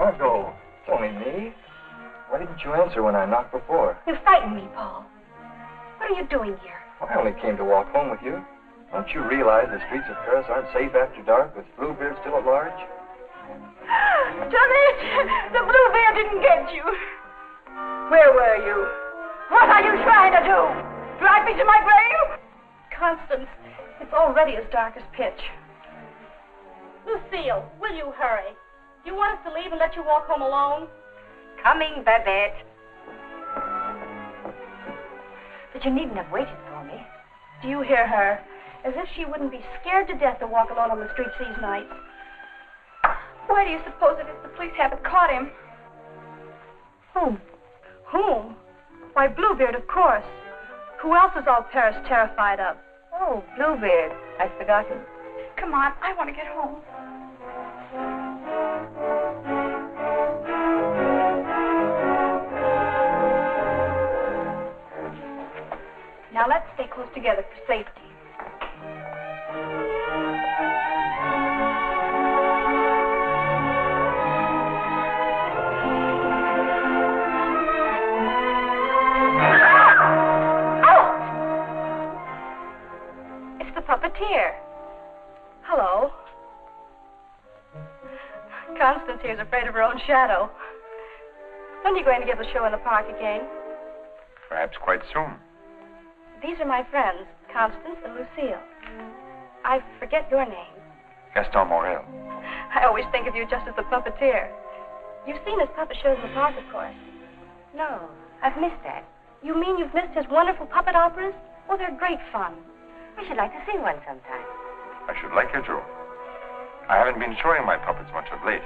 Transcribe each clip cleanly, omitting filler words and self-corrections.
Margot, it's only me. Why didn't you answer when I knocked before? You frightened me, Paul. What are you doing here? Well, I only came to walk home with you. Don't you realize the streets of Paris aren't safe after dark with Bluebeard still at large? Johnny, the Bluebeard didn't get you. Where were you? What are you trying to do? Drag me to my grave? Constance, it's already as dark as pitch. Lucille, will you hurry? Do you want us to leave and let you walk home alone? Coming, Babette. But you needn't have waited for me. Do you hear her? As if she wouldn't be scared to death to walk alone on the streets these nights. Why do you suppose it is the police haven't caught him? Whom? Whom? Why, Bluebeard, of course. Who else is all Paris terrified of? Oh, Bluebeard. I'd forgotten. Come on, I want to get home. Now let's stay close together for safety. It's the puppeteer. Hello. Constance here's afraid of her own shadow. When are you going to give the show in the park again? Perhaps quite soon. These are my friends, Constance and Lucille. I forget your name. Gaston Morrell. I always think of you just as the puppeteer. You've seen his puppet shows in the park, of course. No, I've missed that. You mean you've missed his wonderful puppet operas? Well, they're great fun. I should like to see one sometime. I should like you to. I haven't been showing my puppets much of late.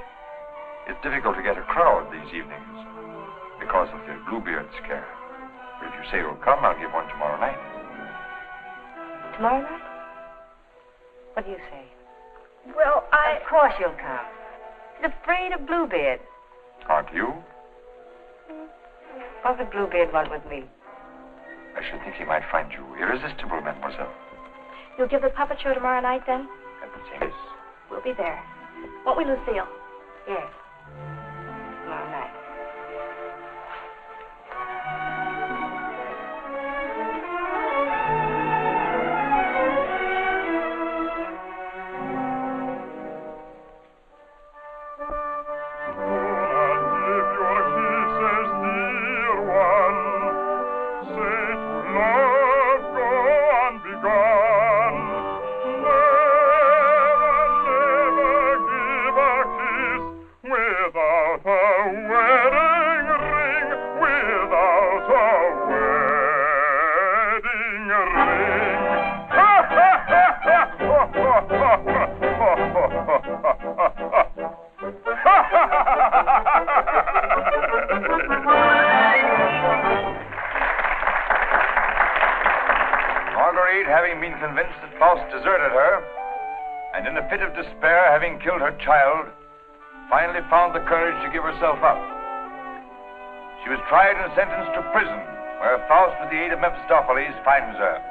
It's difficult to get a crowd these evenings because of the Bluebeard scare. But if you say you'll come, I'll give one tomorrow night. Tomorrow night? What do you say? Well, Of course you'll come. He's afraid of Bluebeard. Aren't you? What would Bluebeard want with me? I should think he might find you irresistible, mademoiselle. You'll give the puppet show tomorrow night, then? That would seem yes. We'll be there. Won't we, Lucille? Yes. Tomorrow night. Having been convinced that Faust deserted her, and in a fit of despair, having killed her child, finally found the courage to give herself up. She was tried and sentenced to prison, where Faust, with the aid of Mephistopheles, finds her.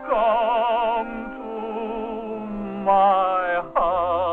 Come to my heart.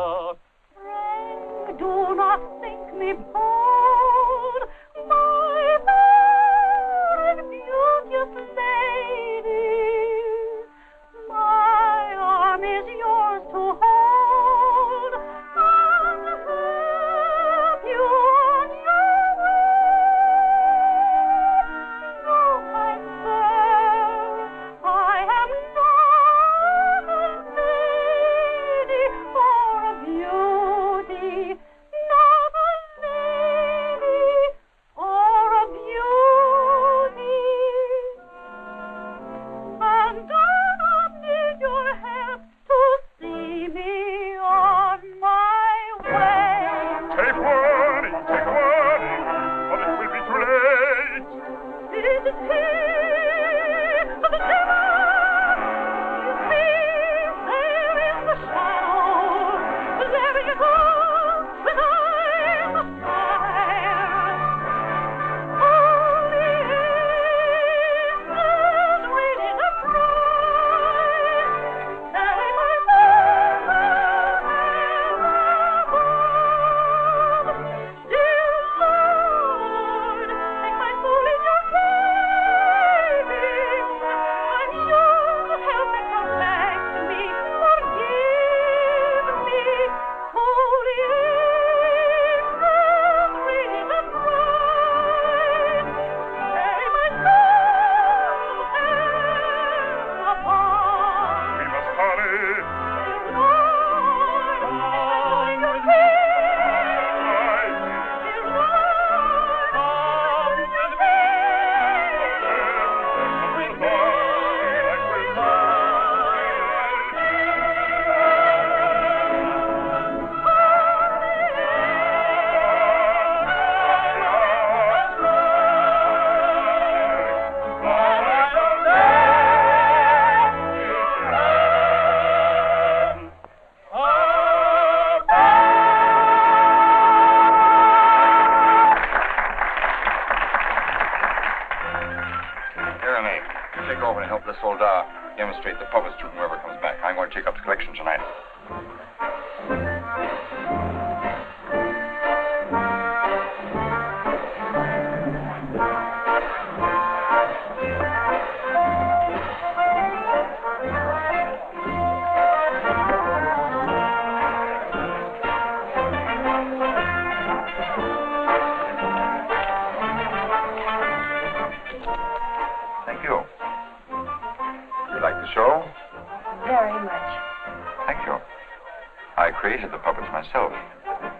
I created the puppets myself.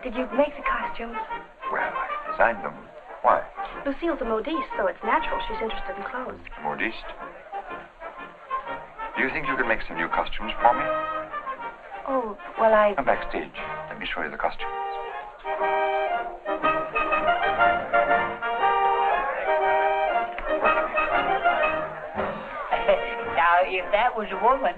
Did you make the costumes? Well, I designed them. Why? Lucille's a modiste, so it's natural she's interested in clothes. Modiste? Do you think you can make some new costumes for me? Oh, well, I... Come backstage. Let me show you the costumes. Now, if that was a woman,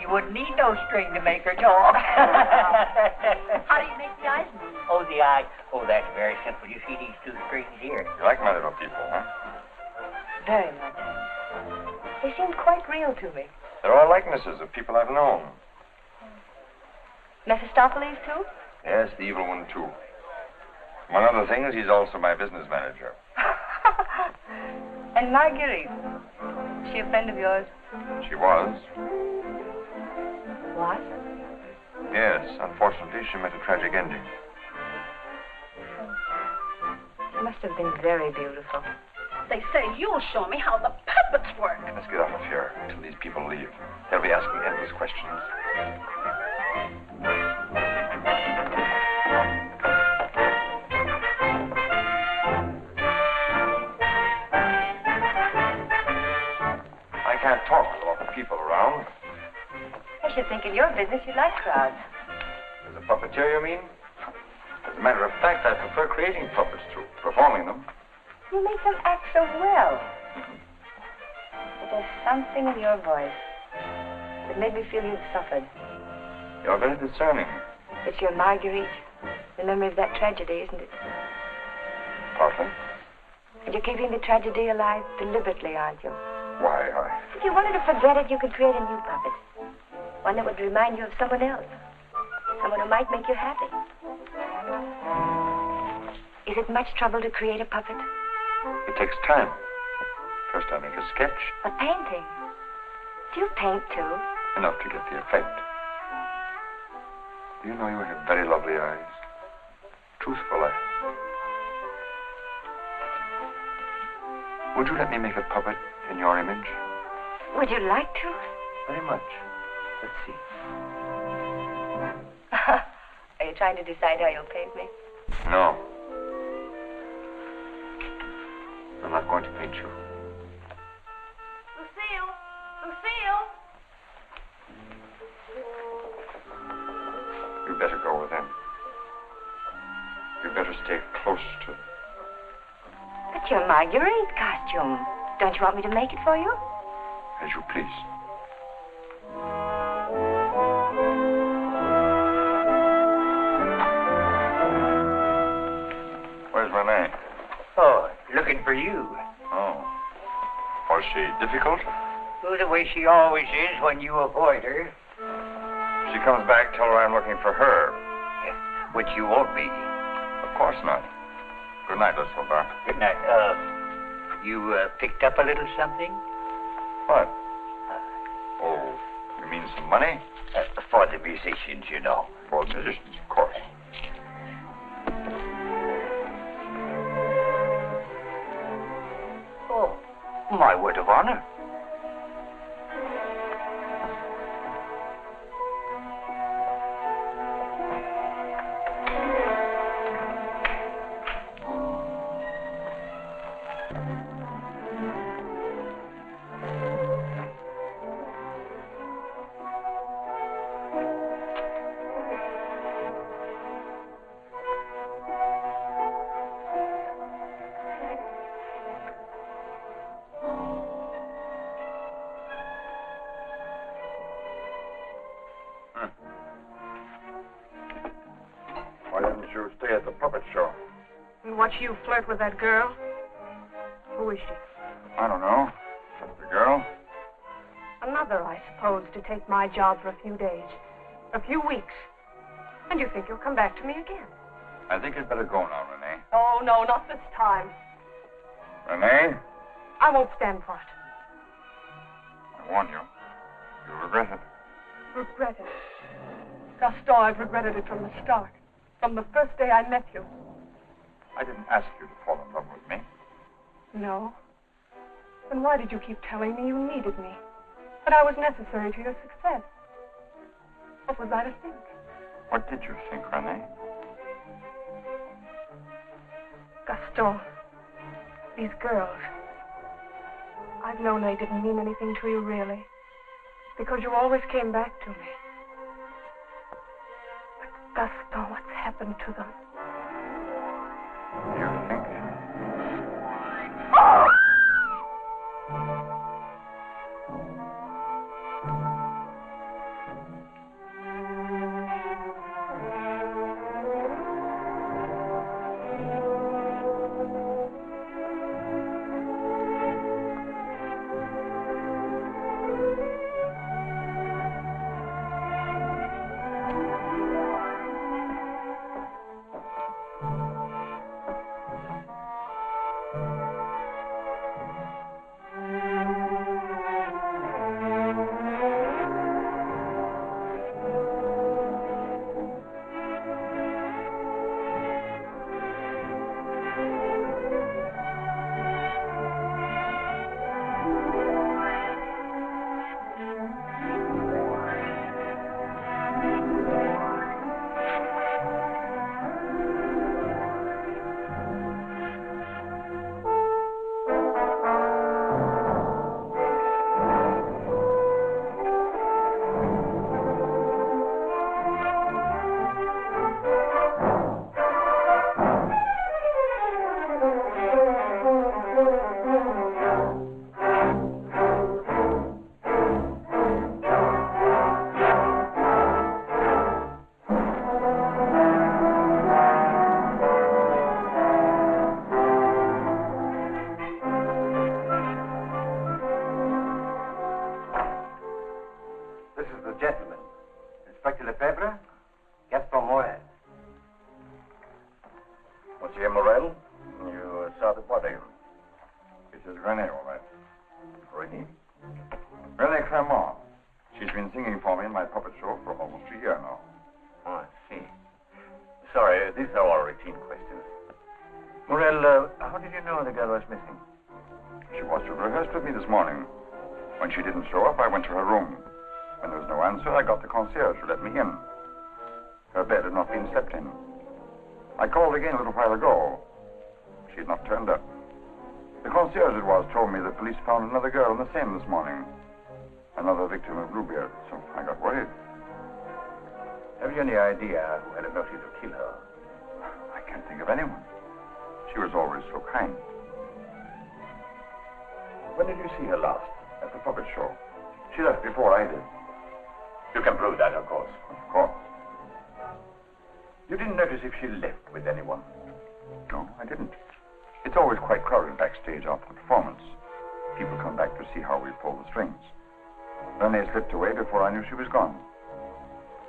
you wouldn't need no string to make her talk. How do you make the eyes move? Oh, the eye. Oh, that's very simple. You see these 2 strings here? You like my little people, huh? Very much. They seem quite real to me. They're all likenesses of people I've known. Mephistopheles, too? Yes, the evil one, too. Among other things, he's also my business manager. And Marguerite. Is she a friend of yours? She was. What? Yes, unfortunately, she met a tragic ending. She must have been very beautiful. They say you'll show me how the puppets work. Let's get out of here until these people leave. They'll be asking endless questions. I can't talk with a lot of people around. I should think in your business you'd like crowds. As a puppeteer, you mean? As a matter of fact, I prefer creating puppets to performing them. You make them act so well. But there's something in your voice that made me feel you'd suffered. You're very discerning. It's your Marguerite, the memory of that tragedy, isn't it? Partly. And you're keeping the tragedy alive deliberately, aren't you? Why, If you wanted to forget it, you could create a new puppet. One that would remind you of someone else. Someone who might make you happy. Is it much trouble to create a puppet? It takes time. First I make a sketch. A painting? Do you paint, too? Enough to get the effect. Do you know you have very lovely eyes? Truthful eyes. Would you let me make a puppet in your image? Would you like to? Very much. Let's see. Are you trying to decide how you'll paint me? No. I'm not going to paint you. Lucille! Lucille! You better go with them. You better stay close to... But your Marguerite costume. Don't you want me to make it for you? As you please. Where's Renee? Oh, looking for you. Oh. Was she difficult? Well, the way she always is when you avoid her. If she comes back, tell her I'm looking for her. Which you won't be. Of course not. Good night, Lucille. Good night. You picked up a little something? What? Oh, you mean some money? For the musicians, you know. For musicians, of course. Oh, my word of honor. Why didn't you stay at the puppet show? And watch you flirt with that girl? Who is she? I don't know. Just a girl. Another, I suppose, to take my job for a few days. A few weeks. And you think you'll come back to me again? I think you'd better go now, Renee. Oh, no, not this time. Renee? I won't stand for it. I warn you. You'll regret it. Regret it. Gaston, I've regretted it from the start. From the first day I met you. I didn't ask you to fall in love with me. No. Then why did you keep telling me you needed me? That I was necessary to your success? What was I to think? What did you think, Renee? Gaston, these girls. I've known they didn't mean anything to you, really. Because you always came back to me. But, Gaston, what's happened to them? You think? Gaston Morrell. Monsieur Morrell, you started what again? This is Renee, all right. Renee? Renee Clermont. She's been singing for me in my puppet show for almost a year now. Oh, I see. Sorry, these are all routine questions. Morrell, how did you know the girl was missing? She was to have rehearsed with me this morning. When she didn't show up, I went to her room. When there was no answer, I got the concierge to let me in. Her bed had not been slept in. I called again a little while ago. She had not turned up. The concierge it was told me the police found another girl in the Seine this morning. Another victim of Bluebeard, so I got worried. Have you any idea who had a motive to kill her? I can't think of anyone. She was always so kind. When did you see her last? At the puppet show. She left before I did. You can prove that, of course. Of course. You didn't notice if she left with anyone? No, I didn't. It's always quite crowded backstage after the performance. People come back to see how we pull the strings. Renee slipped away before I knew she was gone.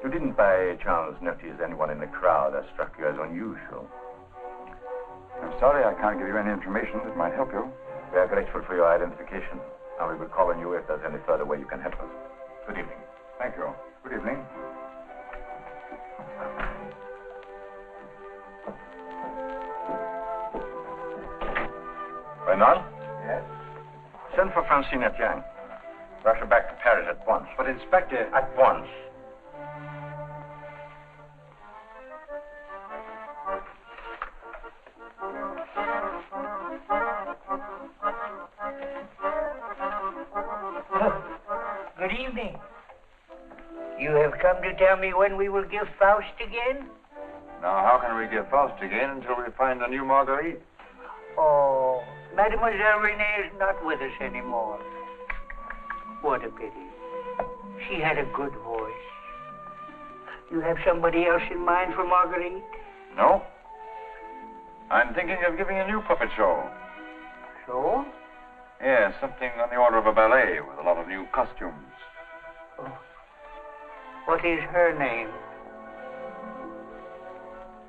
You didn't by chance notice anyone in the crowd that struck you as unusual? I'm sorry I can't give you any information that might help you. We are grateful for your identification, and we will call on you if there's any further way you can help us. Good evening. Thank you. Good evening. Renan? Yes? Send for Francine Etienne. Rush her back to Paris at once. But, Inspector... At once. Good evening. You have come to tell me when we will give Faust again? Now, how can we give Faust again until we find a new Marguerite? Oh, Mademoiselle Renee is not with us anymore. What a pity. She had a good voice. You have somebody else in mind for Marguerite? No. I'm thinking of giving a new puppet show. So? Yes, something on the order of a ballet with a lot of new costumes. Oh. What is her name?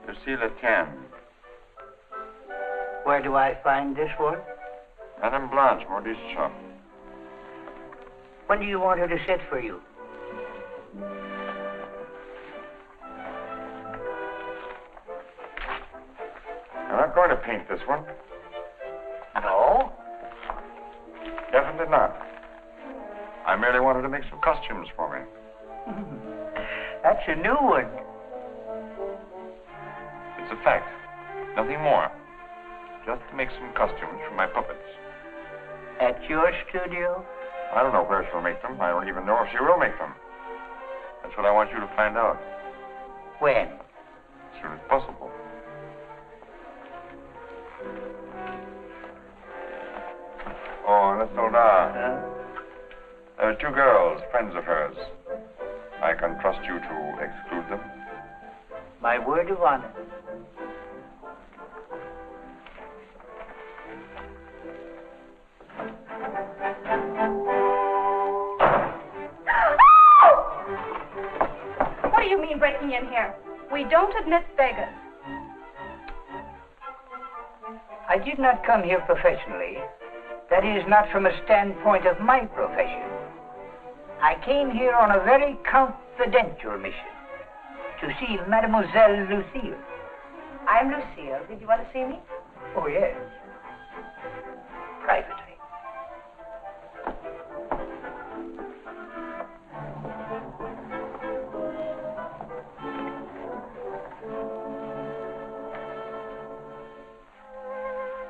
Lucille Etienne. Where do I find this one? Madame Blanche, Maurice shop. When do you want her to sit for you? I'm not going to paint this one. No? Definitely not. I merely wanted to make some costumes for me. That's a new one. It's a fact. Nothing more. Just to make some costumes for my puppets. At your studio? I don't know where she'll make them. I don't even know if she will make them. That's what I want you to find out. When? As soon as possible. Oh, Miss Soldat. There are two girls, friends of hers. I can trust you to exclude them? My word of honor. What do you mean breaking in here? We don't admit beggars. I did not come here professionally. That is, not from a standpoint of my profession. I came here on a very confidential mission to see Mademoiselle Lucille. I'm Lucille. Did you want to see me? Oh, yes. Privately.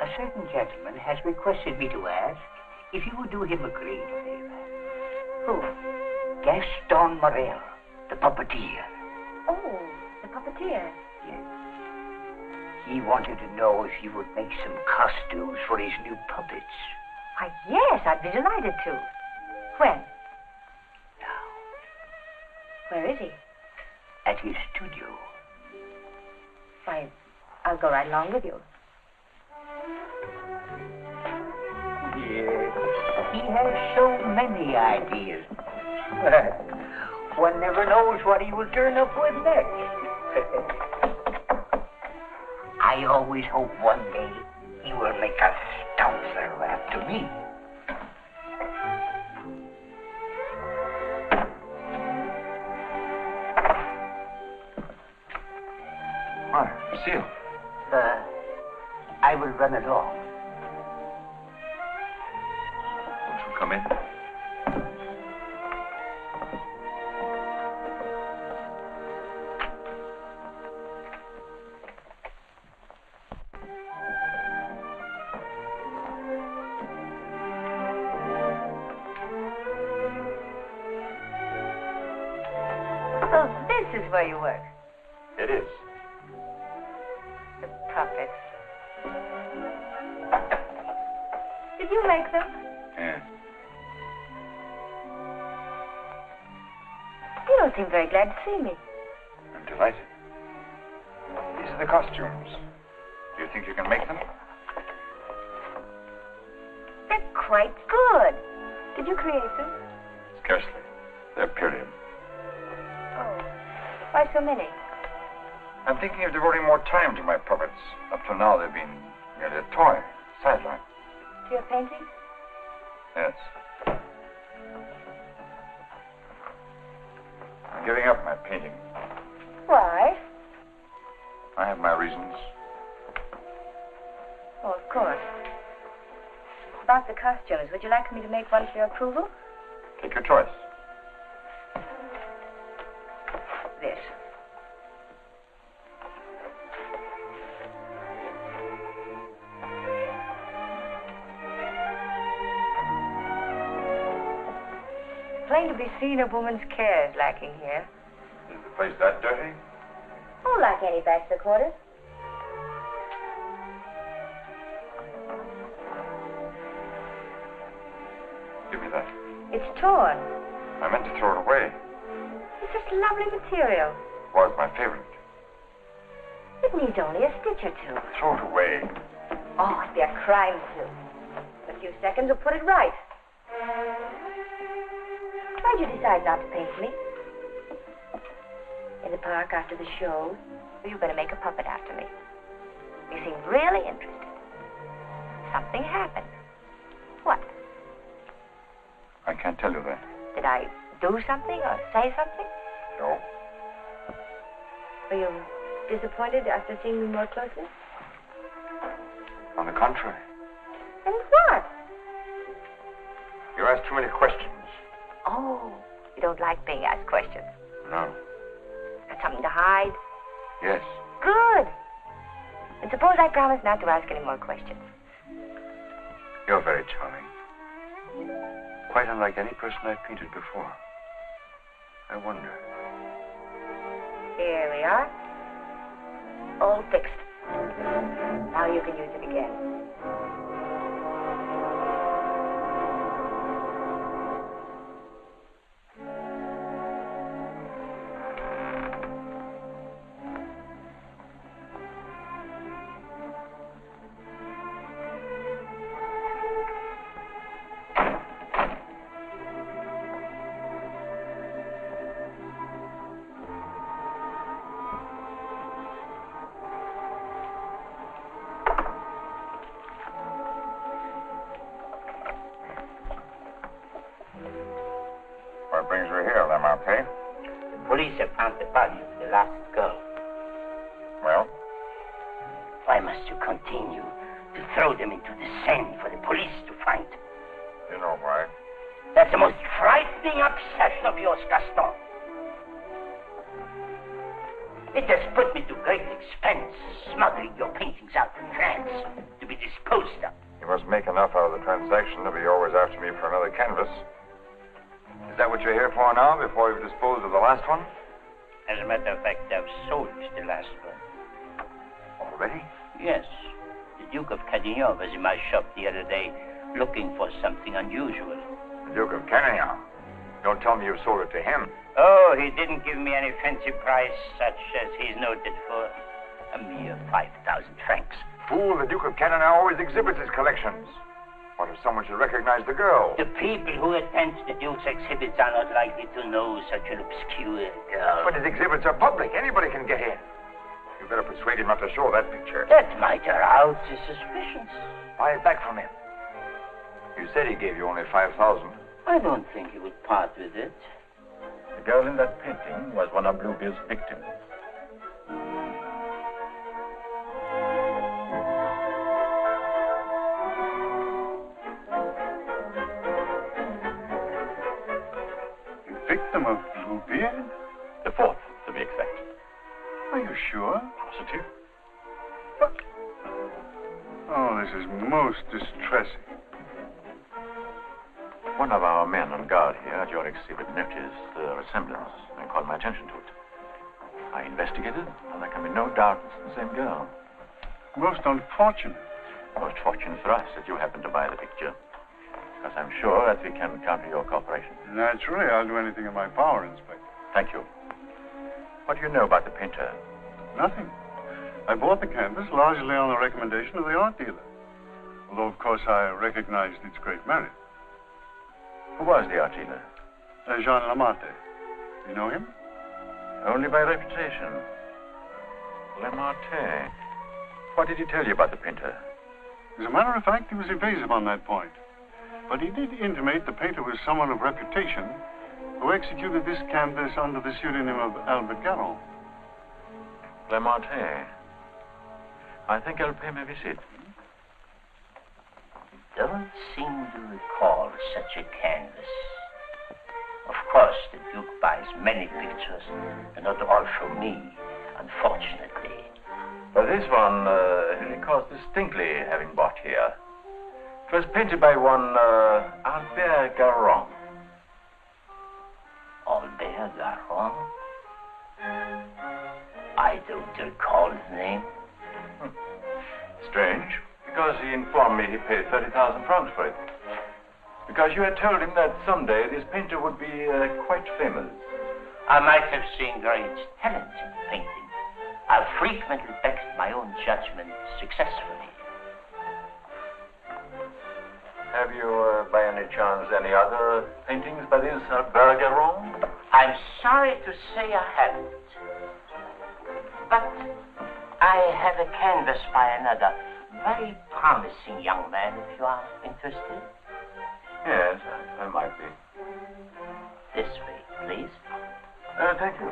A certain gentleman has requested me to ask if you would do him a great favor. Who? Gaston Morrell, the puppeteer. Oh, the puppeteer. Yes. He wanted to know if you would make some costumes for his new puppets. Why, yes, I'd be delighted to. When? Now, Where is he? at his studio. Why, I'll go right along with you. Yes. He has so many ideas. One never knows what he will turn up with next. I always hope one day he will make a stoutler after me. Hi, Lucille. I will run along. Won't you come in? So this is where you work. It is. The puppets. Did you make them? Yeah. You don't seem very glad to see me. I'm delighted. These are the costumes. Do you think you can make them? They're quite good. Did you create them? Scarcely. They're period. Oh. Why so many? I'm thinking of devoting more time to my puppets. Up till now, they've been merely a toy, sideline. To your painting? Yes. I'm giving up my painting. Why? I have my reasons. Oh, of course. About the costumes, would you like me to make one for your approval? Take your choice. This. Plain to be seen a woman's care is lacking here. Is the place that dirty? Oh, like any bachelor quarters. Give me that. It's torn. I meant to throw it away. It's such lovely material. Was my favorite. It needs only a stitch or two. Throw it away. Oh, it'd be a crime to. In a few seconds will put it right. Why'd you decide not to paint me? In the park after the show, were you going to make a puppet after me? You seemed really interested. Something happened. What? I can't tell you that. Did I do something or say something? No. Were you disappointed after seeing me more closely? On the contrary. And what? You asked too many questions. Oh, you don't like being asked questions. No. Got something to hide? Yes. Good. And suppose I promise not to ask any more questions. You're very charming. Quite unlike any person I've painted before. I wonder. Here we are. All fixed. Now you can use it again. What brings you here, Lamarté? Police have found the body of the last girl. Well? Why must you continue to throw them into the Seine for the police to find? You know why. That's the most frightening obsession of yours, Gaston. It has put me to great expense smuggling your paintings out from France to be disposed of. You must make enough out of the transaction to be always after me for another canvas. Is that what you're here for now, before you've disposed of the last one? As a matter of fact, I've sold the last one. Already? Yes. The Duke of Carradine was in my shop the other day looking for something unusual. The Duke of Carradine? Don't tell me you sold it to him. Oh, he didn't give me any fancy price, such as he's noted for. A mere 5,000 francs. Fool, the Duke of Carradine always exhibits his collections. What if someone should recognize the girl? The people who attend the Duke's exhibits are not likely to know such an obscure girl. But his exhibits are public. Anybody can get in. You better persuade him not to show that picture. That might arouse his suspicions. Buy it back from him. You said he gave you only 5,000. I don't think he would part with it. The girl in that painting was one of Bluebeard's victims. Victim of Bluebeard? The fourth, to be exact. Are you sure? Positive. But... Oh, this is most distressing. One of our men on guard here at your exhibit noticed the resemblance and called my attention to it. I investigated, and there can be no doubt it's the same girl. Most unfortunate. Most fortunate for us that you happened to buy the picture, because I'm sure that we can count on your cooperation. Naturally, I'll do anything in my power, Inspector. Thank you. What do you know about the painter? Nothing. I bought the canvas largely on the recommendation of the art dealer. Although, of course, I recognized its great merit. Who was the art dealer? Jean Lamarté. You know him? Only by reputation. Lamarté. What did he tell you about the painter? As a matter of fact, he was evasive on that point. But he did intimate the painter was someone of reputation who executed this canvas under the pseudonym of Albert Garon. Lamarté. I think I'll pay him a visit. Don't seem to recall such a canvas. Of course, the Duke buys many pictures, and not all from me, unfortunately. But this one, he recalls distinctly having bought here. It was painted by one Albert Garon. Albert Garon? I don't recall his name. Strange, because he informed me he paid 30,000 francs for it. Because you had told him that someday this painter would be quite famous. I might have seen great talent in painting. I've frequently backed my own judgment successfully. Have you, by any chance, any other paintings by this Albert Garon? I'm sorry to say I haven't. But I have a canvas by another very promising young man, if you are interested. Yes, I might be. This way, please. Thank you.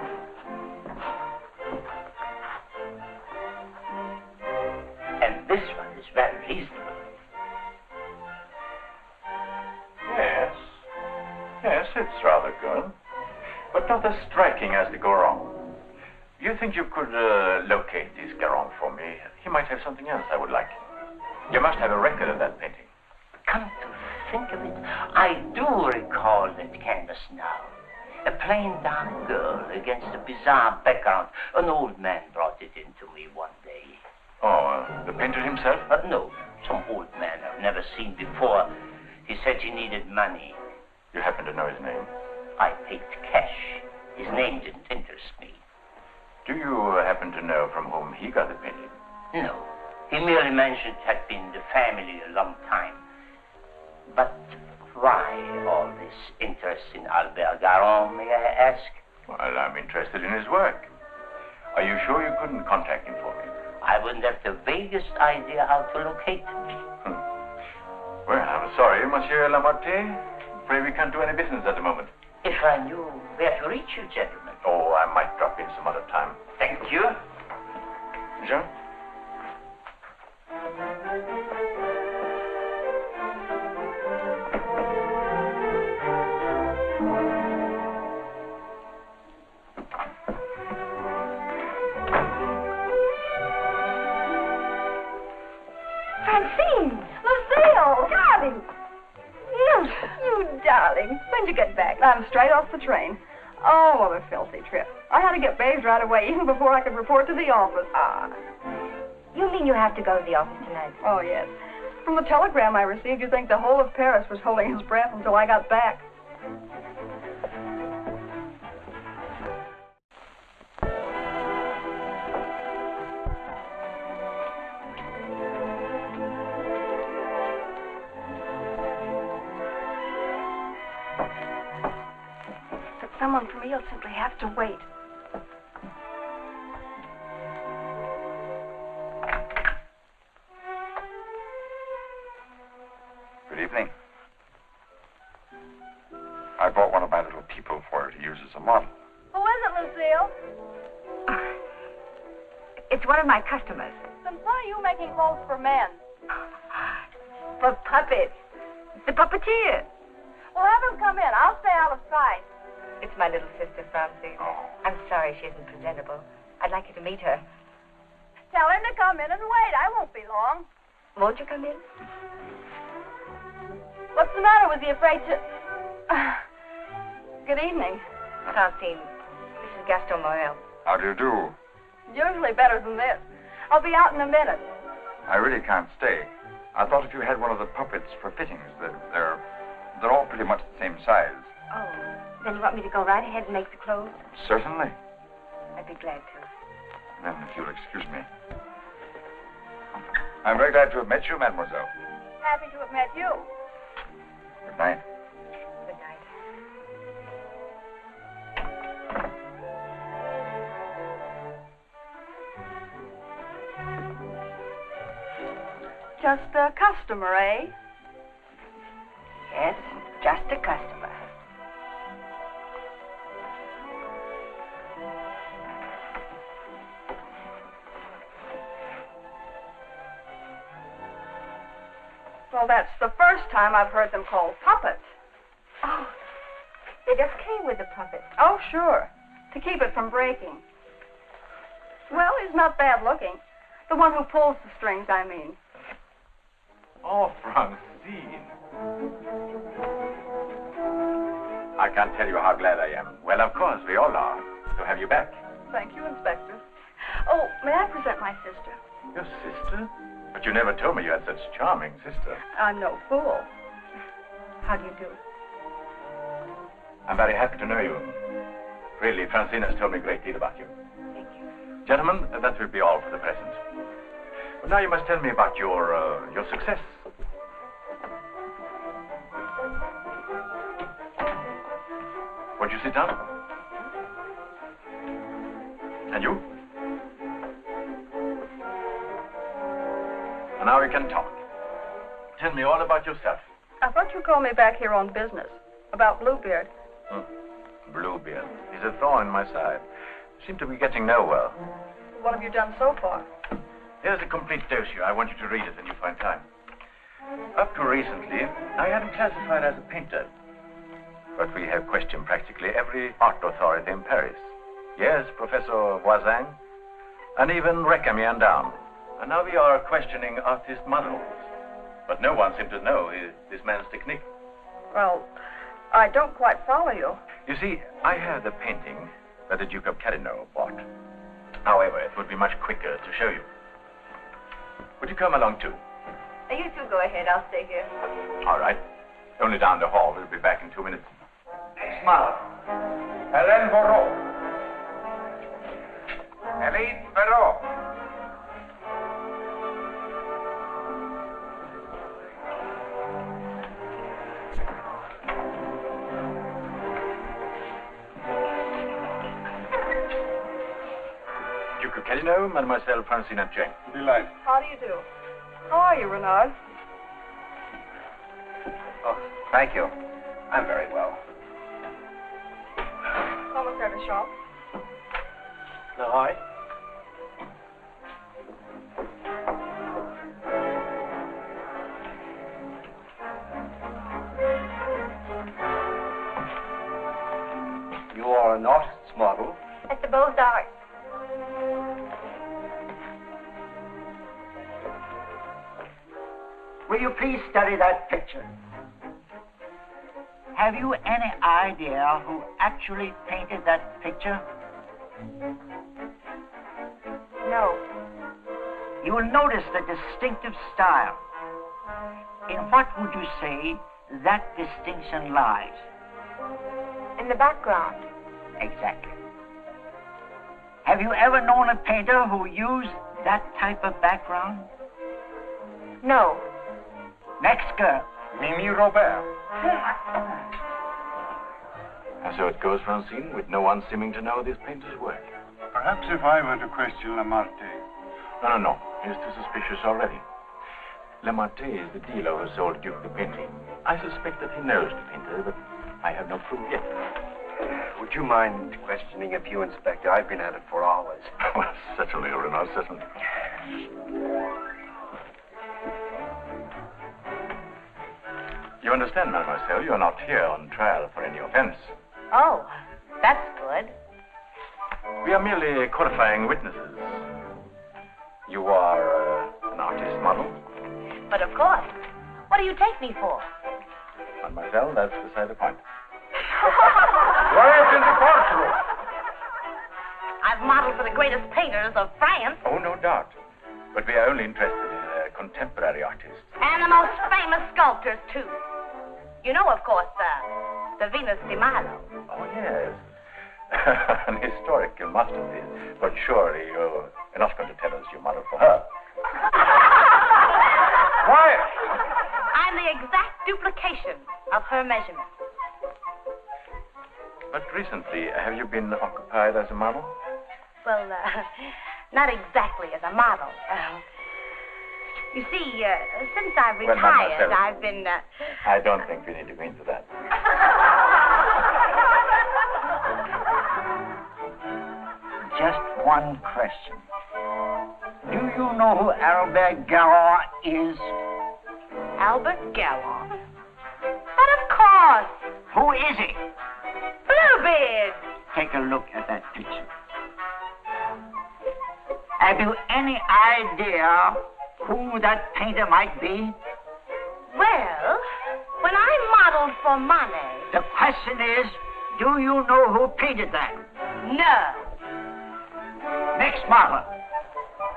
And this one is very reasonable. Yes, it's rather good. But not as striking as the Garon. You think you could locate this Garon for me? He might have something else I would like. You must have a record of that painting. Come to think of it, I do recall that canvas now. A plain dark girl against a bizarre background. An old man brought it in to me one day. Oh, the painter himself? No, some old man I've never seen before. He said he needed money. You happen to know his name? I paid cash. His name didn't interest me. Do you happen to know from whom he got the painting? No. He merely mentioned it had been the family a long time. But why all this interest in Albert Garon, may I ask? Well, I'm interested in his work. Are you sure you couldn't contact him for me? I wouldn't have the vaguest idea how to locate him. Well, I'm sorry, Monsieur Lamotte. Afraid we can't do any business at the moment. If I knew where to reach you, gentlemen. Oh, I might drop in some other time. Thank you. Jean? Francine! Lucille! Darling! You darling. When'd you get back? I'm straight off the train. Oh, what a filthy trip. I had to get bathed right away, even before I could report to the office. You mean you have to go to the office tonight? Oh, yes. From the telegram I received, you'd think the whole of Paris was holding its breath until I got back. Someone for me will simply have to wait. Good evening. I bought one of my little people for her to use as a model. Who is it, Lucille? It's one of my customers. Then why are you making clothes for men? For puppets. The puppeteer. Well, have him come in. I'll stay out of sight. It's my little sister, Francine. I'm sorry she isn't presentable. I'd like you to meet her. Tell him to come in and wait. I won't be long. Won't you come in? What's the matter? Was he afraid to... Good evening. Francine, this is Gaston Morrell. How do you do? Usually better than this. I'll be out in a minute. I really can't stay. I thought if you had one of the puppets for fittings, they're all pretty much the same size. Oh, then you want me to go right ahead and make the clothes? Certainly. I'd be glad to. Then, if you'll excuse me. I'm very glad to have met you, mademoiselle. Happy to have met you. Good night. Good night. Just a customer, eh? Yes, just a customer. Well, that's the first time I've heard them called puppets. Oh, they just came with the puppet. Oh, sure. To keep it from breaking. Well, he's not bad looking. The one who pulls the strings, I mean. Oh, Francine. I can't tell you how glad I am. Well, of course, we all are. To have you back. Thank you, Inspector. Oh, may I present my sister? Your sister? But you never told me you had such a charming sister. I'm no fool. How do you do? I'm very happy to know you. Really, Francine has told me a great deal about you. Thank you. Gentlemen, that will be all for the present. But now you must tell me about your success. Won't you sit down? And you? And now we can talk. Tell me all about yourself. I thought you called me back here on business. About Bluebeard. Bluebeard. He's a thorn in my side. Seem to be getting nowhere. What have you done so far? Here's a complete dossier. I want you to read it when you find time. Up to recently, I had him classified as a painter. But we have questioned practically every art authority in Paris. Yes, Professor Voisin, and even Recamier down. And now we are questioning artist models. But no one seems to know this man's technique. Well, I don't quite follow you. You see, I have the painting that the Duke of Carradine bought. However, it would be much quicker to show you. Would you come along too? You two go ahead. I'll stay here. All right. Only down the hall. We'll be back in 2 minutes. Next model. Hélène Moreau. Hélène Moreau. Duke of Carradine, Mademoiselle Francina Jane. Delight. How do you do? How are you, Renard? Oh, thank you. I'm very well. Almost at the shop. Noir? You are an artist's model? At the Beaux-Arts. Will you please study that picture? Have you any idea who actually painted that picture? No. You will notice the distinctive style. In what would you say that distinction lies? In the background. Exactly. Have you ever known a painter who used that type of background? No. Next girl. Mimi Robert. And so it goes, Francine, with no one seeming to know this painter's work. Perhaps if I were to question Lamartine. No. He's too suspicious already. Lamartine is the dealer who sold Duke the painting. I suspect that he knows the painter, but I have no proof yet. Would you mind questioning a few, Inspector? I've been at it for hours. Well, certainly, Renard, certainly. You understand, mademoiselle, you're not here on trial for any offense. Oh, that's good. We are merely qualifying witnesses. You are an artist model? But of course. What do you take me for? Mademoiselle, that's beside the point. Quiet in the courtroom. I've modeled for the greatest painters of France. Oh, no doubt. But we are only interested in contemporary artists. And the most famous sculptors, too. You know, of course, the Venus de Milo. Oh, yes. An historical masterpiece. But surely you're not going to tell us you modeled for her. Quiet. I'm the exact duplication of her measurements. But recently, have you been occupied as a model? Well, not exactly as a model. You see, since I've Well, retired, mademoiselle, I've been... I don't think we need to go into that. Just one question. Do you know who Albert Garron is? Albert Garron? But of course. Who is he? Bluebeard. Take a look at that picture. Have you any idea who that painter might be? Well, when I modeled for Monet... The question is, do you know who painted that? No. Next model.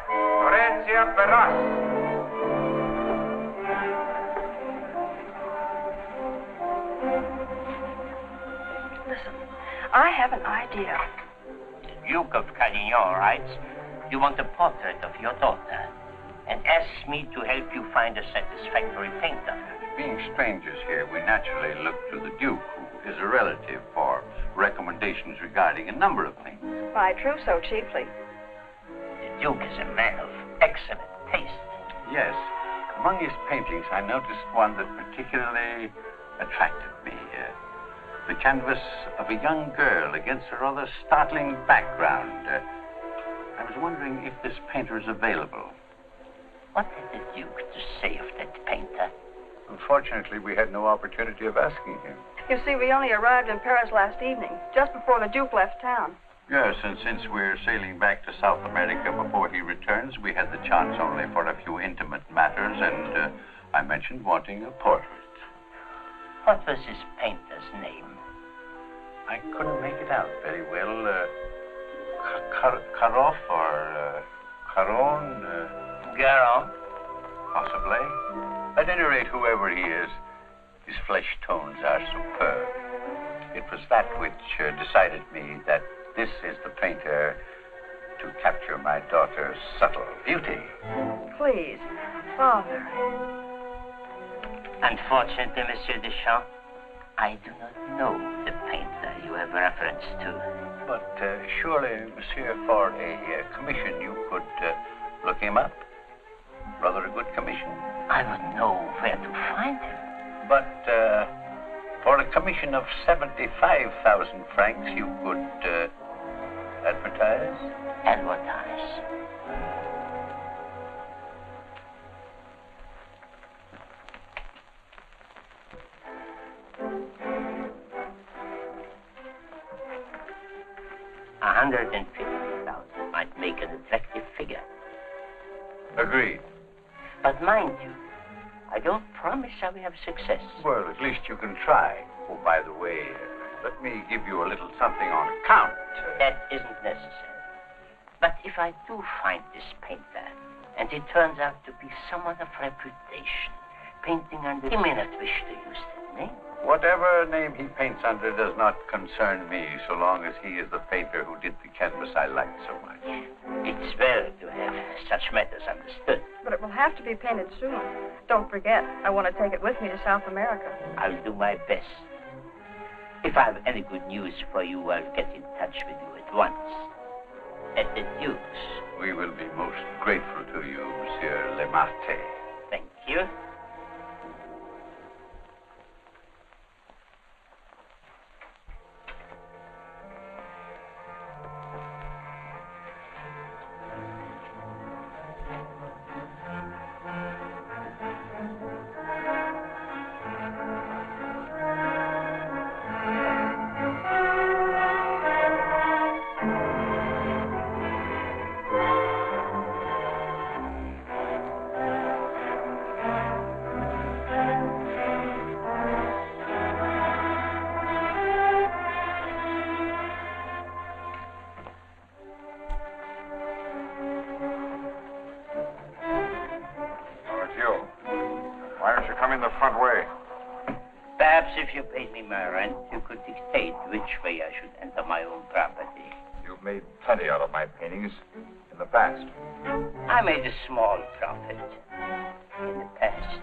Florencia Perras. Listen, I have an idea. The Duke of Carradine writes, you want a portrait of your daughter, and asks me to help you find a satisfactory painter. Being strangers here, we naturally look to the Duke, who is a relative, for recommendations regarding a number of things. I true so cheaply. The Duke is a man of excellent taste. Yes. Among his paintings, I noticed one that particularly attracted me. The canvas of a young girl against a rather startling background. I was wondering if this painter is available. What had the Duke to say of that painter? Unfortunately, we had no opportunity of asking him. You see, we only arrived in Paris last evening, just before the Duke left town. Yes, and since we're sailing back to South America before he returns, we had the chance only for a few intimate matters, and I mentioned wanting a portrait. What was his painter's name? I couldn't make it out very well. Karoff or Caron? Garon? Possibly. At any rate, whoever he is, his flesh tones are superb. It was that which decided me that this is the painter to capture my daughter's subtle beauty. Please, Father. Unfortunately, Monsieur Deschamps, I do not know the painter you have reference to. But surely, monsieur, for a commission, you could look him up. Rather a good commission. I would know where to find him. But for a commission of 75,000 francs, you could advertise? Advertise. $150,000 might make an attractive figure. Agreed. But mind you, I don't promise I will have success. Well, at least you can try. Oh, by the way, let me give you a little something on account. That isn't necessary. But if I do find this painter, and he turns out to be someone of reputation, painting under... He may not wish to use that name. Whatever name he paints under does not concern me, so long as he is the painter who did the canvas I like so much. It's well to have such matters understood. But it will have to be painted soon. Don't forget, I want to take it with me to South America. I'll do my best. If I have any good news for you, I'll get in touch with you at once. At the Duke's. We will be most grateful to you, Monsieur Lemarte. Thank you. If you paid me my rent, you could dictate which way I should enter my own property. You've made plenty out of my paintings in the past. I made a small profit in the past.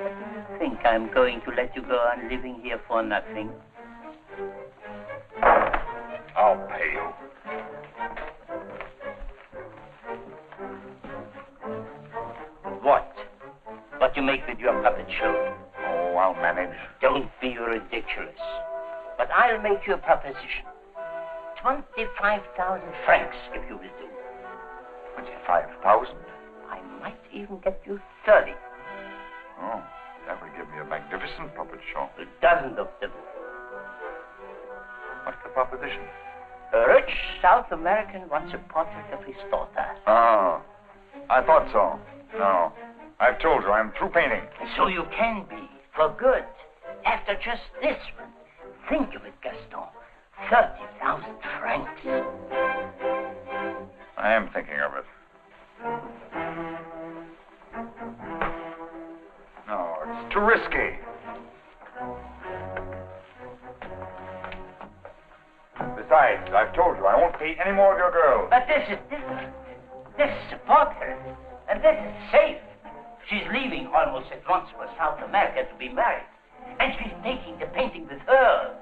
But do you think I'm going to let you go on living here for nothing? I'll pay you. What? What you make with your puppet show? Oh, I'll manage. Don't be ridiculous. But I'll make you a proposition. 25,000 francs, if you will do. 25,000? I might even get you 30. Oh, that would give me a magnificent puppet show. A dozen of them. What's the proposition? A rich South American wants a portrait of his daughter. Oh, I thought so. No, I've told you I'm through painting. So you can be, for good. After just this one. Think of it, Gaston. 30,000 francs. I am thinking of it. No, it's too risky. Besides, I've told you I won't pay any more of your girls. But this is different. This is a portrait, and this is safe. She's leaving almost at once for South America to be married, and she's taking the painting with her.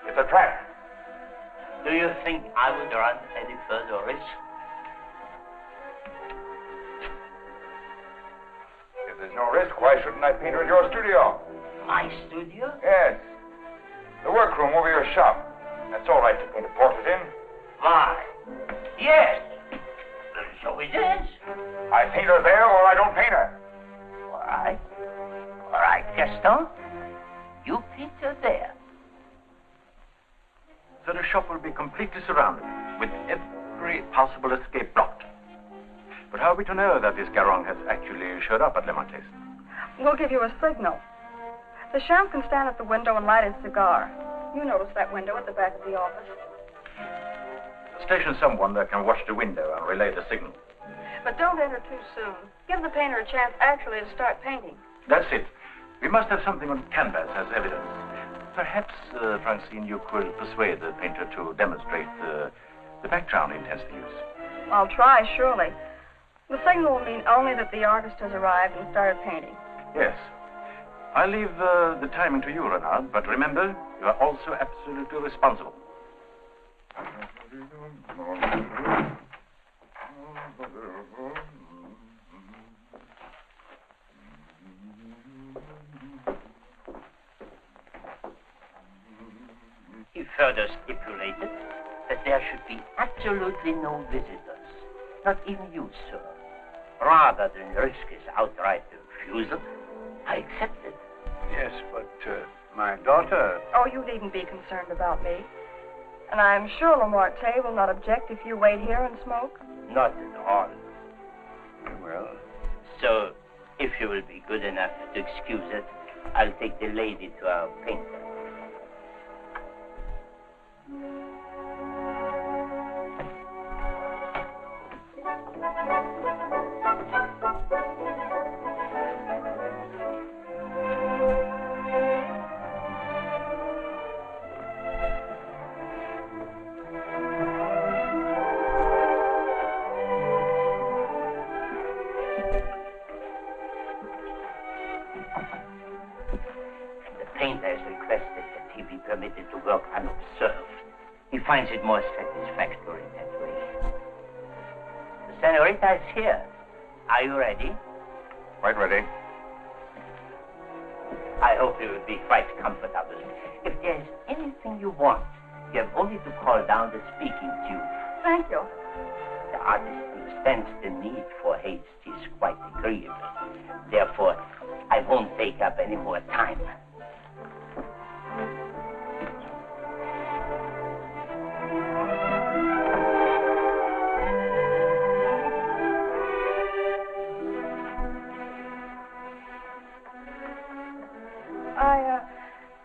It's a trap. Do you think I would run any further risk? If there's no risk, why shouldn't I paint her in your studio? My studio? Yes. The workroom over your shop. That's all right to paint a portrait in. Why? Yes. So it is. I paint her there or I don't paint her. All right. All right, Gaston. You paint her there. that a shop will be completely surrounded, with every possible escape blocked. But how are we to know that this Garong has actually showed up at Le Martes? We'll give you a signal. The sheriff can stand at the window and light his cigar. You notice that window at the back of the office. Station someone that can watch the window and relay the signal. But don't enter too soon. Give the painter a chance actually to start painting. That's it. We must have something on canvas as evidence. Perhaps, Francine, you could persuade the painter to demonstrate the background he intends to use. I'll try, surely. The signal will mean only that the artist has arrived and started painting. Yes. I'll leave the timing to you, Renard, but remember, you are also absolutely responsible. He further stipulated that there should be absolutely no visitors, not even you, sir. Rather than risk his outright refusal, I accepted. Yes, but my daughter... Oh, you needn't be concerned about me. And I'm sure Lamarte will not object if you wait here and smoke. Not at all. Well... So, if you will be good enough to excuse it, I'll take the lady to our painter. Permitted to work unobserved. He finds it more satisfactory that way. The senorita is here. Are you ready? Quite ready. I hope you will be quite comfortable. If there is anything you want, you have only to call down the speaking tube. Thank you. The artist understands the need for haste. He's quite agreeable. Therefore, I won't take up any more time.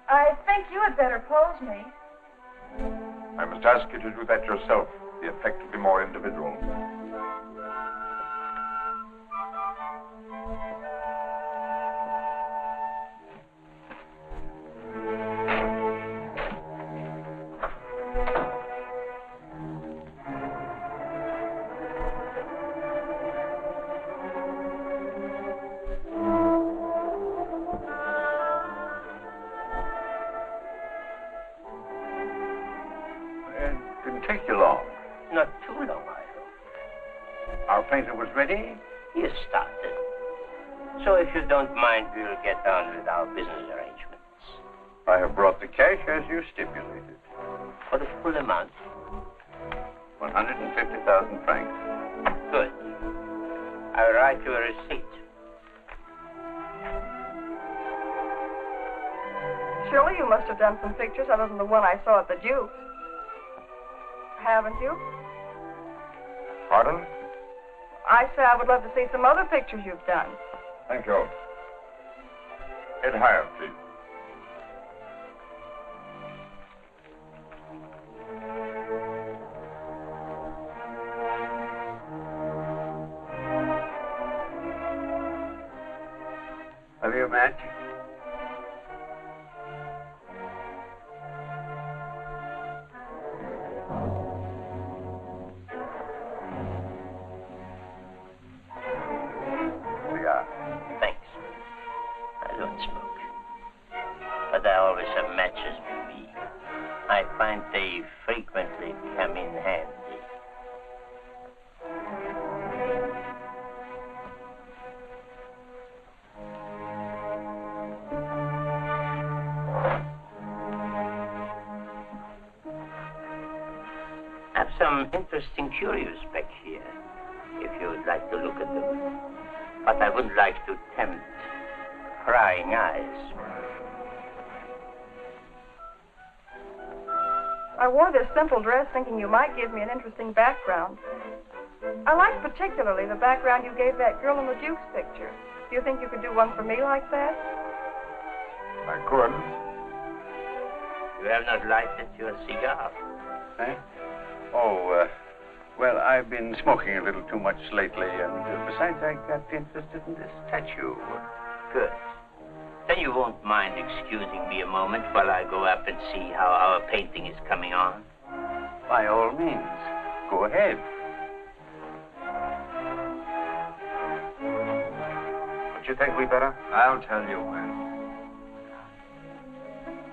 I think you had better pose me. I must ask you to do that yourself. The effect will be more individual. Ready? He has started. So if you don't mind, we'll get on with our business arrangements. I have brought the cash as you stipulated. For the full amount? 150,000 francs. Good. I'll write you a receipt. Surely you must have done some pictures other than the one I saw at the Duke's. Haven't you? Pardon? I say I would love to see some other pictures you've done. Thank you. Head higher, please. Have you a match? They frequently come in handy. I have some interesting curios back here, if you would like to look at them. But I wouldn't like to tempt prying eyes. I wore this simple dress thinking you might give me an interesting background. I liked particularly the background you gave that girl in the Duke's picture. Do you think you could do one for me like that? I could. You have not lighted your cigar. Eh? Oh, well, I've been smoking a little too much lately, and besides, I got interested in this statue. Good. Then you won't mind excusing me a moment while I go up and see how our painting is coming on? By all means. Go ahead. Don't you think we better? I'll tell you when.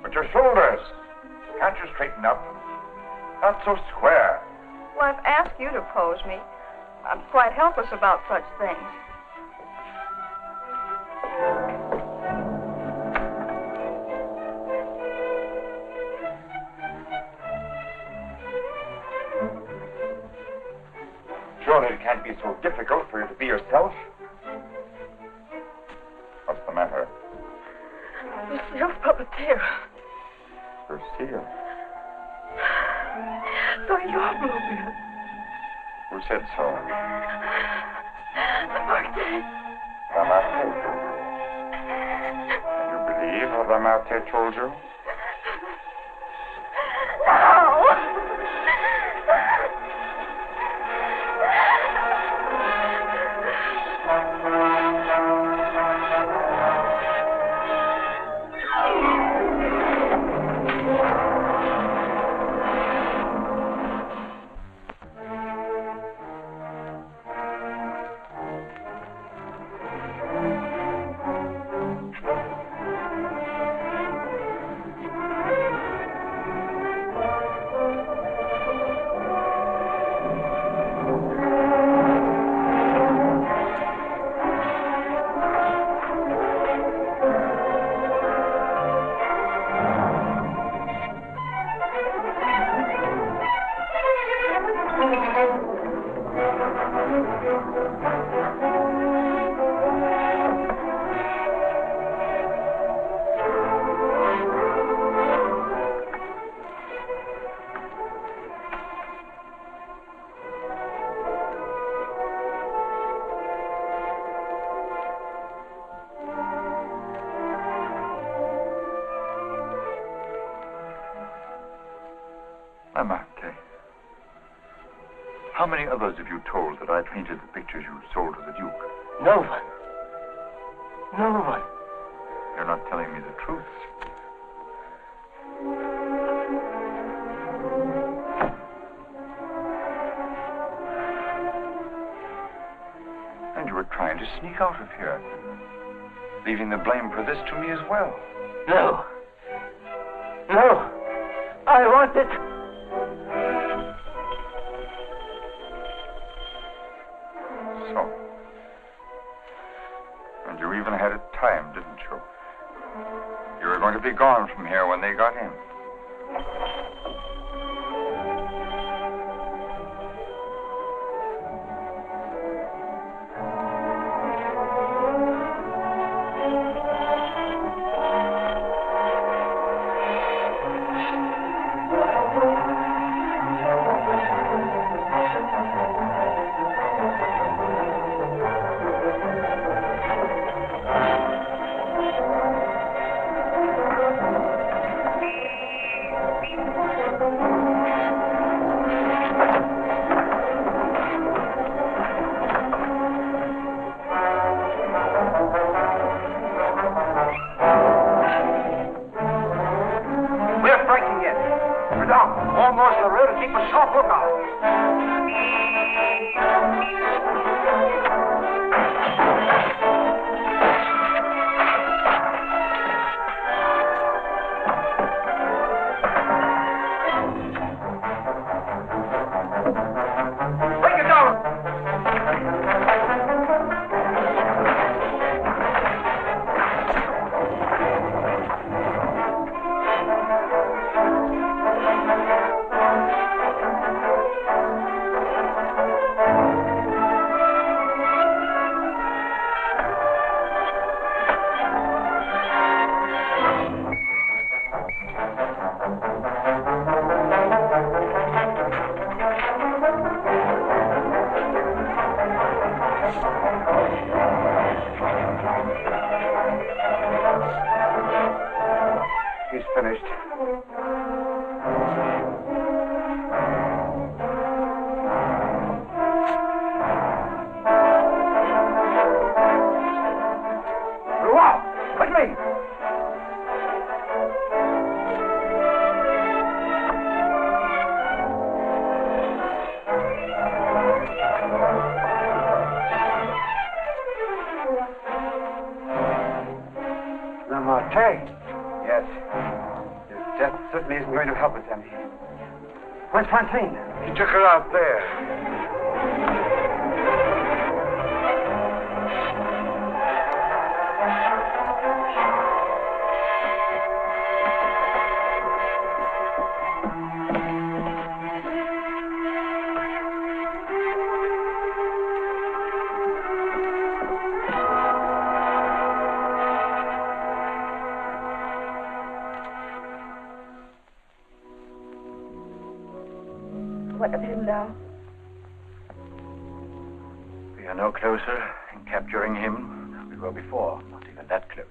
But your shoulders, can't you straighten up? Not so square. Well, I've asked you to pose me. I'm quite helpless about such things. Surely it can't be so difficult for you to be yourself. What's the matter? Lucille's puppeteer. Lucille. So you're Bluebeard. Who said so? Martin. Ramarte. You believe what Ramarte told you? Ramarte. How many others have you told that I painted the pictures you sold to the Duke? No one. No one. You're not telling me the truth. And you were trying to sneak out of here, leaving the blame for this to me as well. No. No. I want it. So. And you even had it timed, didn't you? You were going to be gone from here when they got in. He's finished. Quickly! Yes. His death certainly isn't going to help us any. Where's Francine? He took her out there. What of him now? We are no closer in capturing him than we were before. Not even that close.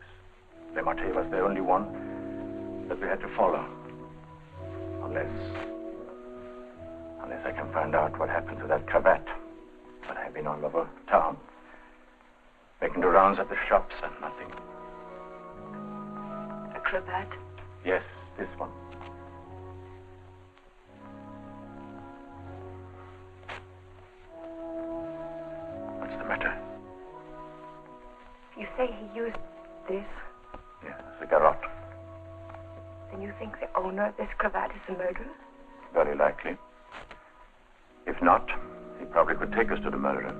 Le Marté was the only one that we had to follow. Unless I can find out what happened to that cravat. But I've been all over town, making the rounds at the shops and nothing. A cravat? Yes, this one. What's the matter? You say he used this? Yes, a garrote. Then you think the owner of this cravat is the murderer? Very likely. If not, he probably could take us to the murderer.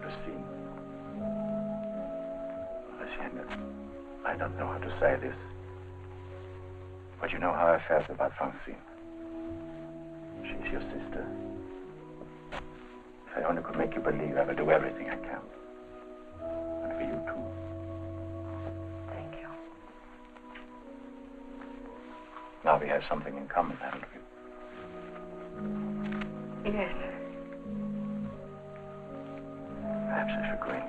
Christine. Lucienne, I don't know how to say this. But you know how I felt about Francine. She's your sister. If I only could make you believe, I will do everything I can. And for you, too. Thank you. Now we have something in common, haven't we? Yes. Perhaps I should go in.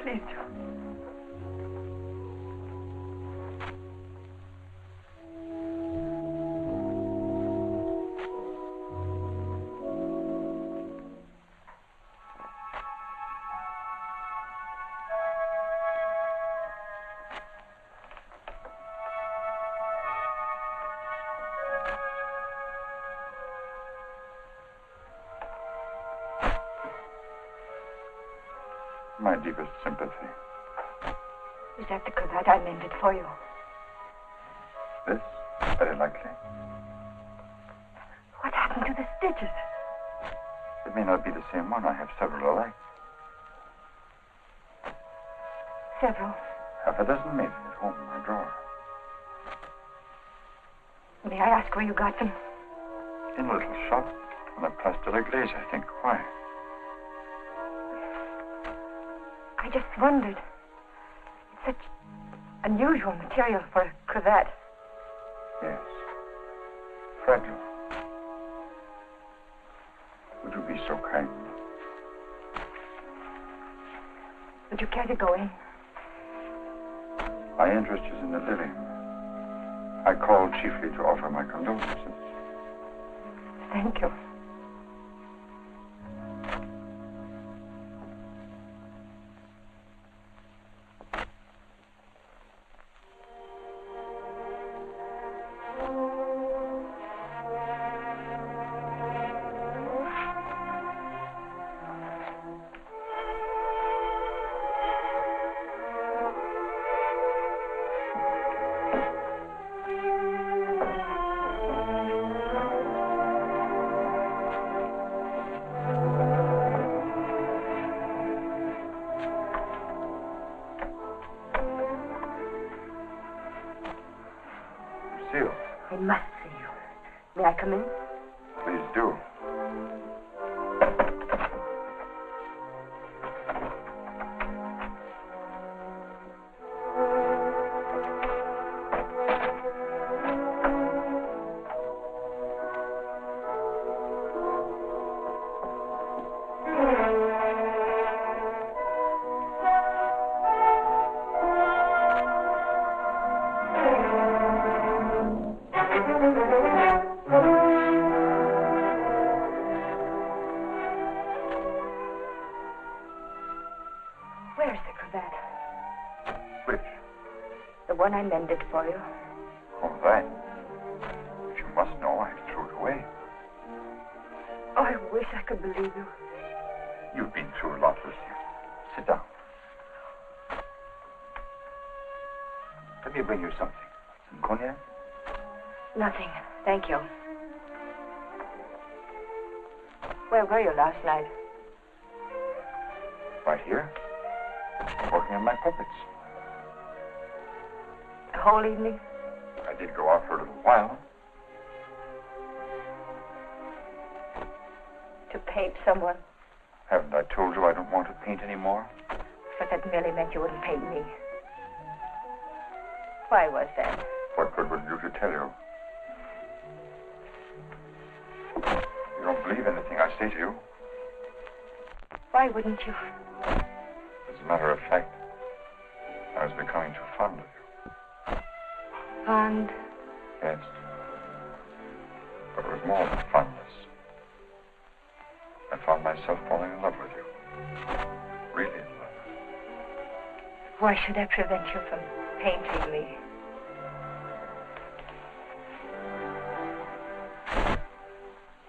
Please do. My deepest sympathy. Is that the cravat I mended for you? This? Very likely. What happened to the stitches? It may not be the same one. I have several alike. Several. Half a dozen maybe at home in my drawer. May I ask where you got them? In a little shop on the Place de la Glaise, I think. Why? I just wondered. It's such unusual material for a cravat. Yes. Fragile. Would you be so kind? Would you care to go in? My interest is in the living. I called chiefly to offer my condolences. Thank you. Lucille. I must see you. May I come in? Please do. when I mend it for you. Oh, that. If you must know, I threw it away. Oh, I wish I could believe you. You've been through a lot, Lucille. Sit down. Let me bring you something. Some cognac? Nothing, thank you. Where were you last night? Right here. Working on my puppets. The whole evening? I did go out for a little while. To paint someone? Haven't I told you I don't want to paint anymore? But that merely meant you wouldn't paint me. Why was that? What good would it do to tell you? You don't believe anything I say to you. Why wouldn't you? As a matter of fact, I was becoming too fond of you. Fond? Yes. But it was more than fondness. I found myself falling in love with you. Really in love. Why should that prevent you from painting me?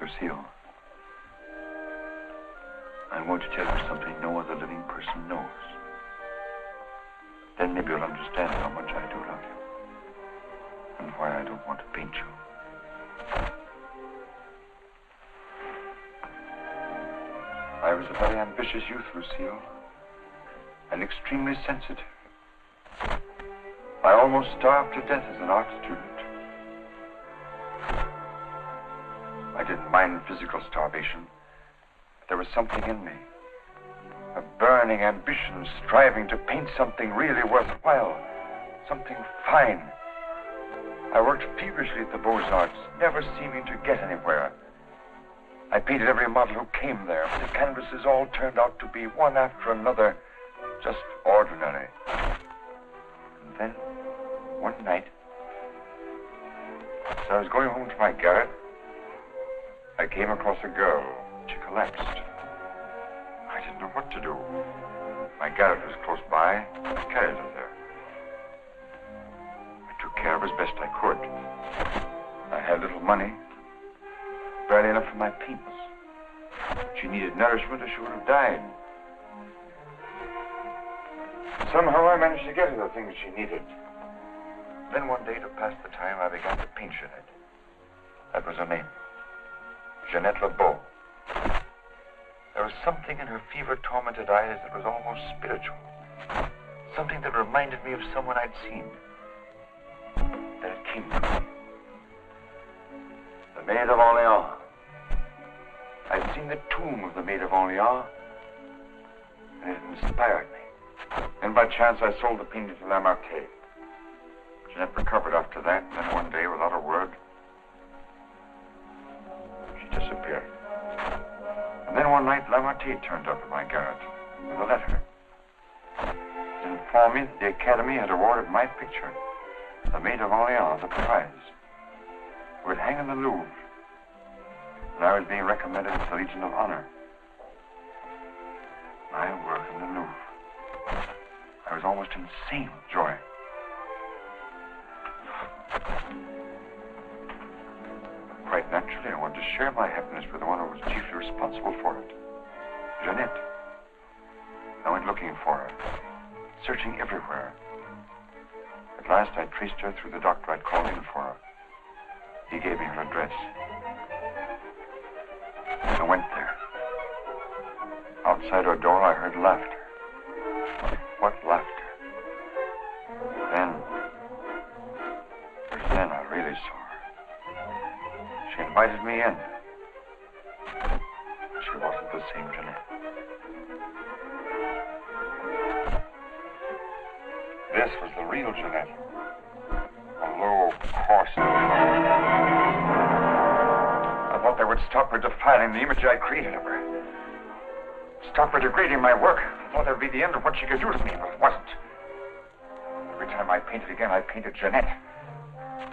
Lucille, I want to tell you something no other living person knows. Then maybe you'll understand how much I do love you. And why I don't want to paint you. I was a very ambitious youth, Lucille. And extremely sensitive. I almost starved to death as an art student. I didn't mind physical starvation. But there was something in me. A burning ambition striving to paint something really worthwhile. Something fine. I worked feverishly at the Beaux-Arts, never seeming to get anywhere. I painted every model who came there, but the canvases all turned out to be one after another, just ordinary. And then, one night, as I was going home to my garret, I came across a girl. She collapsed. I didn't know what to do. My garret was close by. I carried her there. I took care of her as best I could. I had little money, barely enough for my paints. She needed nourishment or she would have died. Somehow I managed to get her the things she needed. Then one day, to pass the time, I began to paint Jeanette. That was her name. Jeanette LeBeau. There was something in her fever-tormented eyes that was almost spiritual. Something that reminded me of someone I'd seen. Then it came to me. The Maid of Orleans. I'd seen the tomb of the Maid of Orleans, and it inspired me. Then by chance I sold the painting to Lamartine. Jeanette recovered after that, and then one day, without a word, she disappeared. And then one night, Lamartine turned up at my garret with a letter. It informed me that the Academy had awarded my picture, The Maid of Orleans, a prize. It would hang in the Louvre, and I was being recommended to the Legion of Honor. My work in the Louvre. I was almost insane with joy. Quite naturally, I wanted to share my happiness with the one who was chiefly responsible for it. Jeanette. I went looking for her, searching everywhere. At last, I traced her through the doctor I'd called in for her. He gave me her address. I went there. Outside her door, I heard laughter. What laughter? Then I really saw her. She invited me in. She wasn't the same Jeanette. This was the real Jeanette. A low, coarse. I thought they would stop her defiling the image I created of her. Stop her degrading my work. I thought that would be the end of what she could do to me, but it wasn't. Every time I painted again, I painted Jeanette.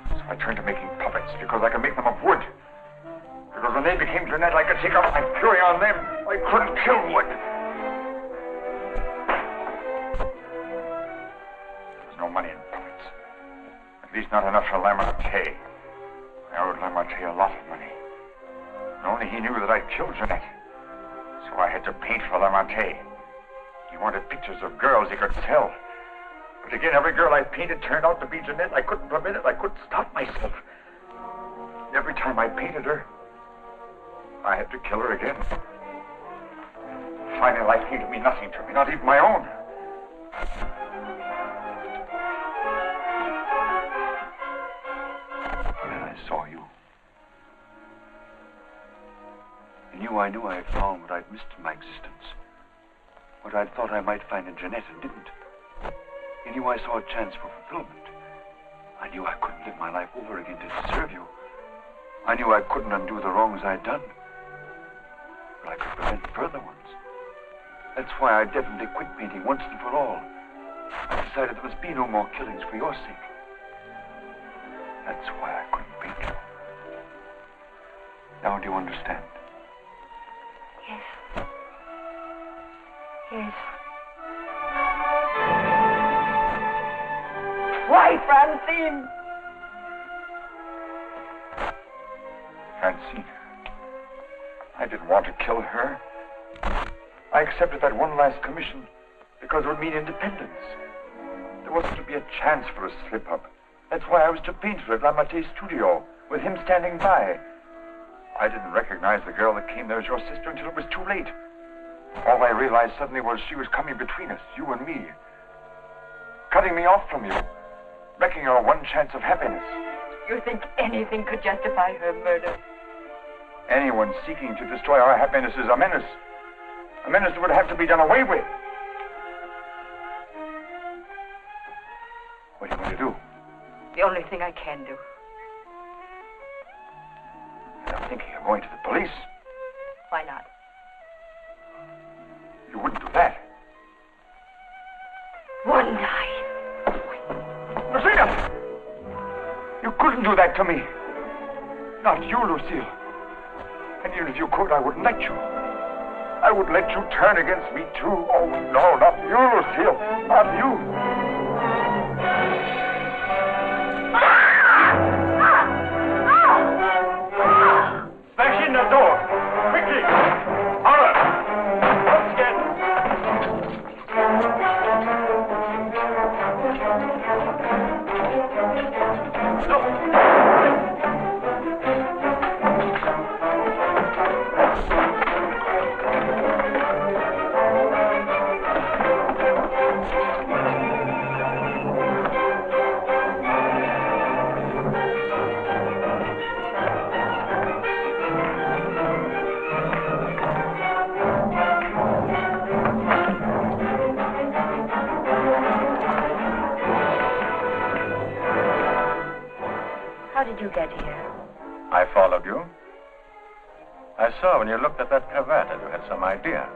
So I turned to making puppets because I could make them of wood. Because when they became Jeanette, I could take out my fury on them. I couldn't kill wood. There was no money in puppets. not enough for Lamarté. I owed Lamarté a lot of money. And only he knew that I'd killed Jeanette. So I had to paint for Lamarté. He wanted pictures of girls he could sell. But again, every girl I painted turned out to be Jeanette. I couldn't permit it. I couldn't stop myself. Every time I painted her, I had to kill her again. Finally, life came to mean nothing to me, not even my own. Then I saw you. In you, I knew I had found what I'd missed in my existence. What I'd thought I might find in Jeanette and didn't. In you, I saw a chance for fulfillment. I knew I couldn't live my life over again to deserve you. I knew I couldn't undo the wrongs I'd done. But I could prevent further ones. That's why I definitely quit painting once and for all. I decided there must be no more killings for your sake. That's why I couldn't paint you. Now do you understand? Yes. Yes. Why, Francine? Francine, I didn't want to kill her. I accepted that one last commission because it would mean independence. There wasn't to be a chance for a slip-up. That's why I was to paint her at Lamarté's studio, with him standing by. I didn't recognize the girl that came there as your sister until it was too late. All I realized suddenly was she was coming between us, you and me. Cutting me off from you. Wrecking our one chance of happiness. You think anything could justify her murder? Anyone seeking to destroy our happiness is a menace. A menace that would have to be done away with. What are you going to do? The only thing I can do. I'm thinking of going to the police. Why not? You wouldn't do that. Wouldn't I? Lucille! You couldn't do that to me. Not you, Lucille. And even if you could, I wouldn't let you. I wouldn't let you turn against me, too. Oh, no, not you, Lucille. Not you. Smash in the door. Quickly. Ulmer. Once again. How did you get here? I followed you. I saw when you looked at that cravat that you had some idea.